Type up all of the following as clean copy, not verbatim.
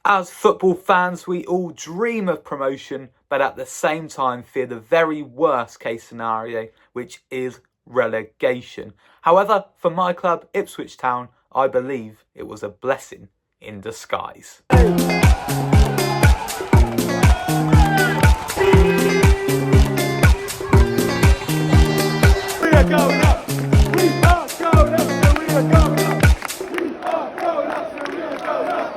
As football fans, we all dream of promotion, but at the same time fear the very worst case scenario, which is relegation. However, for my club, Ipswich Town, I believe it was a blessing in disguise. We are going up! We are going up! We are going up! We are going up! We are going up!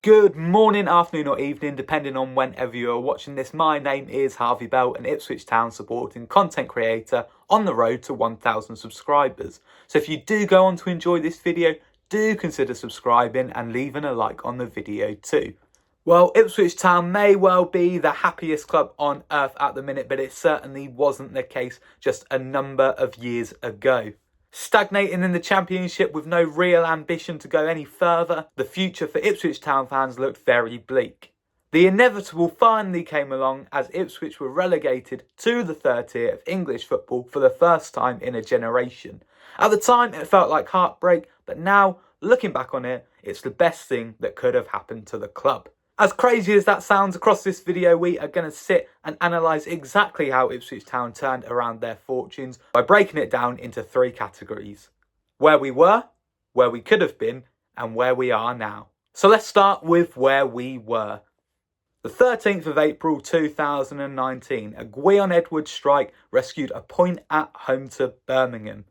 Good morning, afternoon or evening, depending on whenever you are watching this. My name is Harvey Bell, an Ipswich Town supporting content creator on the road to 1,000 subscribers. So if you do go on to enjoy this video, do consider subscribing and leaving a like on the video too. Well, Ipswich Town may well be the happiest club on earth at the minute, but it certainly wasn't the case just a number of years ago. Stagnating in the Championship with no real ambition to go any further, the future for Ipswich Town fans looked very bleak. The inevitable finally came along as Ipswich were relegated to the third tier of English football for the first time in a generation. At the time, it felt like heartbreak, but now, looking back on it, it's the best thing that could have happened to the club. As crazy as that sounds, across this video we are going to sit and analyse exactly how Ipswich Town turned around their fortunes by breaking it down into three categories. Where we were, where we could have been, and where we are now. So let's start with where we were. The 13th of April 2019, a Gwion Edwards strike rescued a point at home to Birmingham.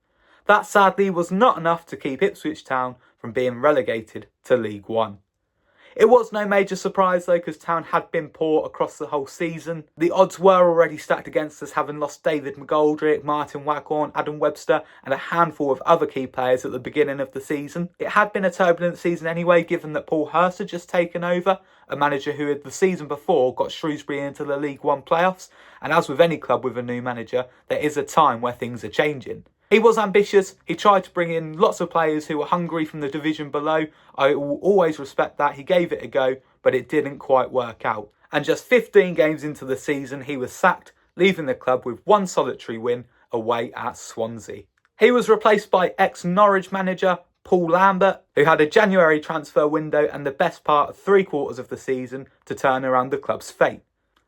That sadly was not enough to keep Ipswich Town from being relegated to League One. It was no major surprise though, because Town had been poor across the whole season. The odds were already stacked against us, having lost David McGoldrick, Martin Waghorn, Adam Webster and a handful of other key players at the beginning of the season. It had been a turbulent season anyway, given that Paul Hurst had just taken over, a manager who had the season before got Shrewsbury into the League One playoffs, and as with any club with a new manager, there is a time where things are changing. He was ambitious, he tried to bring in lots of players who were hungry from the division below. I will always respect that, he gave it a go, but it didn't quite work out. And just 15 games into the season, he was sacked, leaving the club with one solitary win away at Swansea. He was replaced by ex-Norwich manager Paul Lambert, who had a January transfer window and the best part of 3/4 of the season to turn around the club's fate.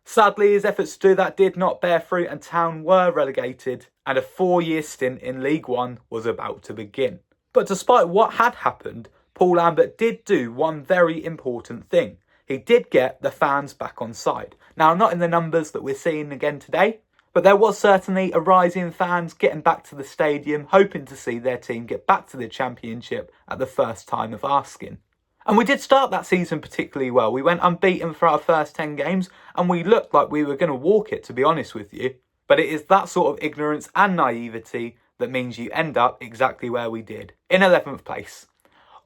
Sadly, his efforts to do that did not bear fruit and Town were relegated, and a 4-year stint in League One was about to begin. But despite what had happened, Paul Lambert did do one very important thing. He did get the fans back on side. Now, not in the numbers that we're seeing again today, but there was certainly a rise in fans getting back to the stadium, hoping to see their team get back to the Championship at the first time of asking. And we did start that season particularly well. We went unbeaten for our first 10 games and we looked like we were going to walk it, to be honest with you. But it is that sort of ignorance and naivety that means you end up exactly where we did, in 11th place.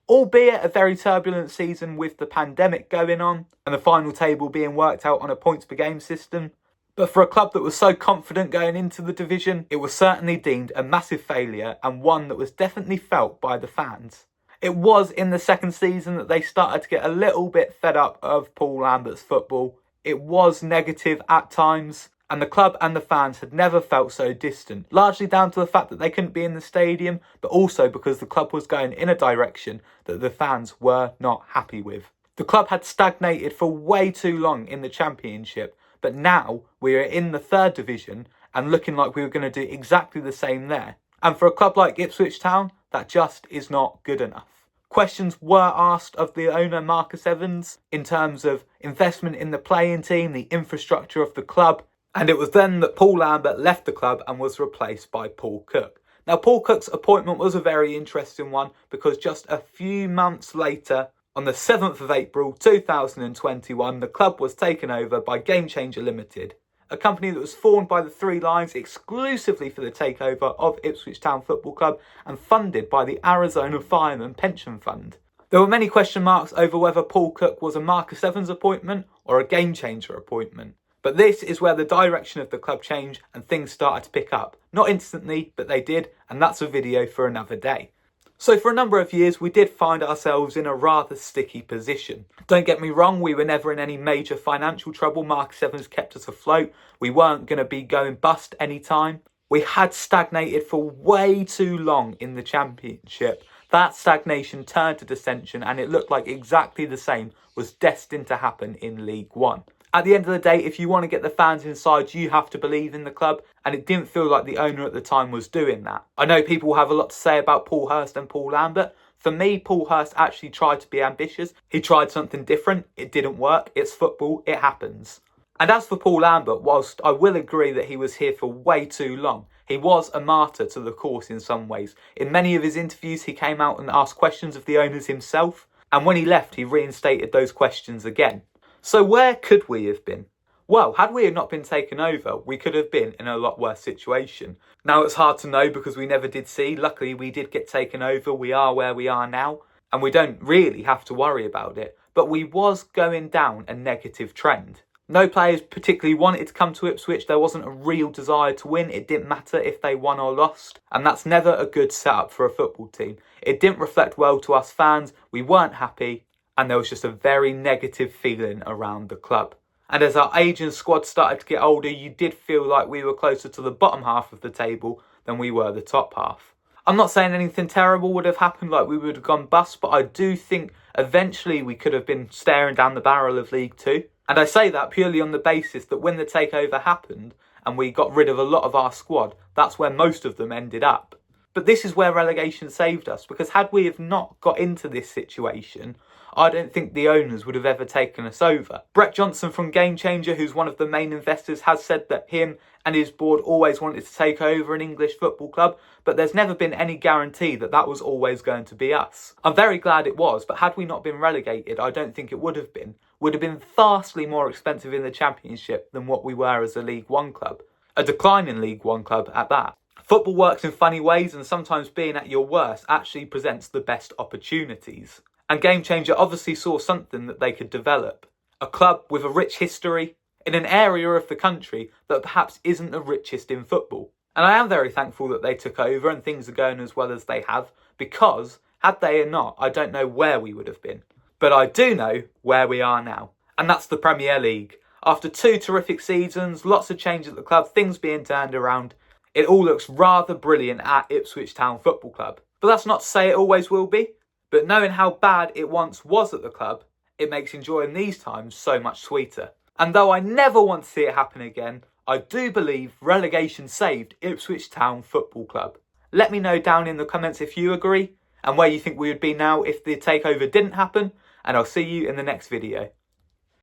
Albeit a very turbulent season with the pandemic going on and the final table being worked out on a points per game system. But for a club that was so confident going into the division, it was certainly deemed a massive failure and one that was definitely felt by the fans. It was in the second season that they started to get a little bit fed up of Paul Lambert's football. It was negative at times, and the club and the fans had never felt so distant, largely down to the fact that they couldn't be in the stadium, but also because the club was going in a direction that the fans were not happy with. The club had stagnated for way too long in the Championship, but now we are in the third division and looking like we were going to do exactly the same there. And for a club like Ipswich Town, that just is not good enough. Questions were asked of the owner Marcus Evans in terms of investment in the playing team, the infrastructure of the club, and it was then that Paul Lambert left the club and was replaced by Paul Cook. Now, Paul Cook's appointment was a very interesting one because just a few months later, on the 7th of April 2021, the club was taken over by Game Changer Limited, a company that was formed by the Three Lions exclusively for the takeover of Ipswich Town Football Club and funded by the Arizona Fireman Pension Fund. There were many question marks over whether Paul Cook was a Marcus Evans appointment or a Game Changer appointment. But this is where the direction of the club changed and things started to pick up. Not instantly, but they did, and that's a video for another day. So for a number of years, we did find ourselves in a rather sticky position. Don't get me wrong, we were never in any major financial trouble. Marcus Evans kept us afloat. We weren't going to be going bust anytime. We had stagnated for way too long in the Championship. That stagnation turned to dissension and it looked like exactly the same was destined to happen in League One. At the end of the day, if you want to get the fans inside, you have to believe in the club, and it didn't feel like the owner at the time was doing that. I know people have a lot to say about Paul Hurst and Paul Lambert. For me, Paul Hurst actually tried to be ambitious. He tried something different. It didn't work. It's football. It happens. And as for Paul Lambert, whilst I will agree that he was here for way too long, he was a martyr to the cause in some ways. In many of his interviews, he came out and asked questions of the owners himself. And when he left, he reinstated those questions again. So where could we have been? Well, had we not been taken over, we could have been in a lot worse situation. Now it's hard to know because we never did see. Luckily, we did get taken over. We are where we are now, and we don't really have to worry about it. But we was going down a negative trend. No players particularly wanted to come to Ipswich. There wasn't a real desire to win. It didn't matter if they won or lost. And that's never a good setup for a football team. It didn't reflect well to us fans. We weren't happy. And there was just a very negative feeling around the club. And as our age and squad started to get older, you did feel like we were closer to the bottom half of the table than we were the top half. I'm not saying anything terrible would have happened, like we would have gone bust, but I do think eventually we could have been staring down the barrel of League Two. And I say that purely on the basis that when the takeover happened and we got rid of a lot of our squad, that's where most of them ended up. But this is where relegation saved us, because had we have not got into this situation, I don't think the owners would have ever taken us over. Brett Johnson from Game Changer, who's one of the main investors, has said that him and his board always wanted to take over an English football club, but there's never been any guarantee that that was always going to be us. I'm very glad it was, but had we not been relegated, I don't think it would have been. Would have been vastly more expensive in the Championship than what we were as a League One club. A declining League One club at that. Football works in funny ways, and sometimes being at your worst actually presents the best opportunities. And Game Changer obviously saw something that they could develop. A club with a rich history in an area of the country that perhaps isn't the richest in football. And I am very thankful that they took over and things are going as well as they have, because had they or not, I don't know where we would have been. But I do know where we are now. And that's the Premier League. After 2 terrific seasons, lots of changes at the club, things being turned around, it all looks rather brilliant at Ipswich Town Football Club. But that's not to say it always will be. But knowing how bad it once was at the club, it makes enjoying these times so much sweeter. And though I never want to see it happen again, I do believe relegation saved Ipswich Town Football Club. Let me know down in the comments if you agree, and where you think we would be now if the takeover didn't happen, and I'll see you in the next video.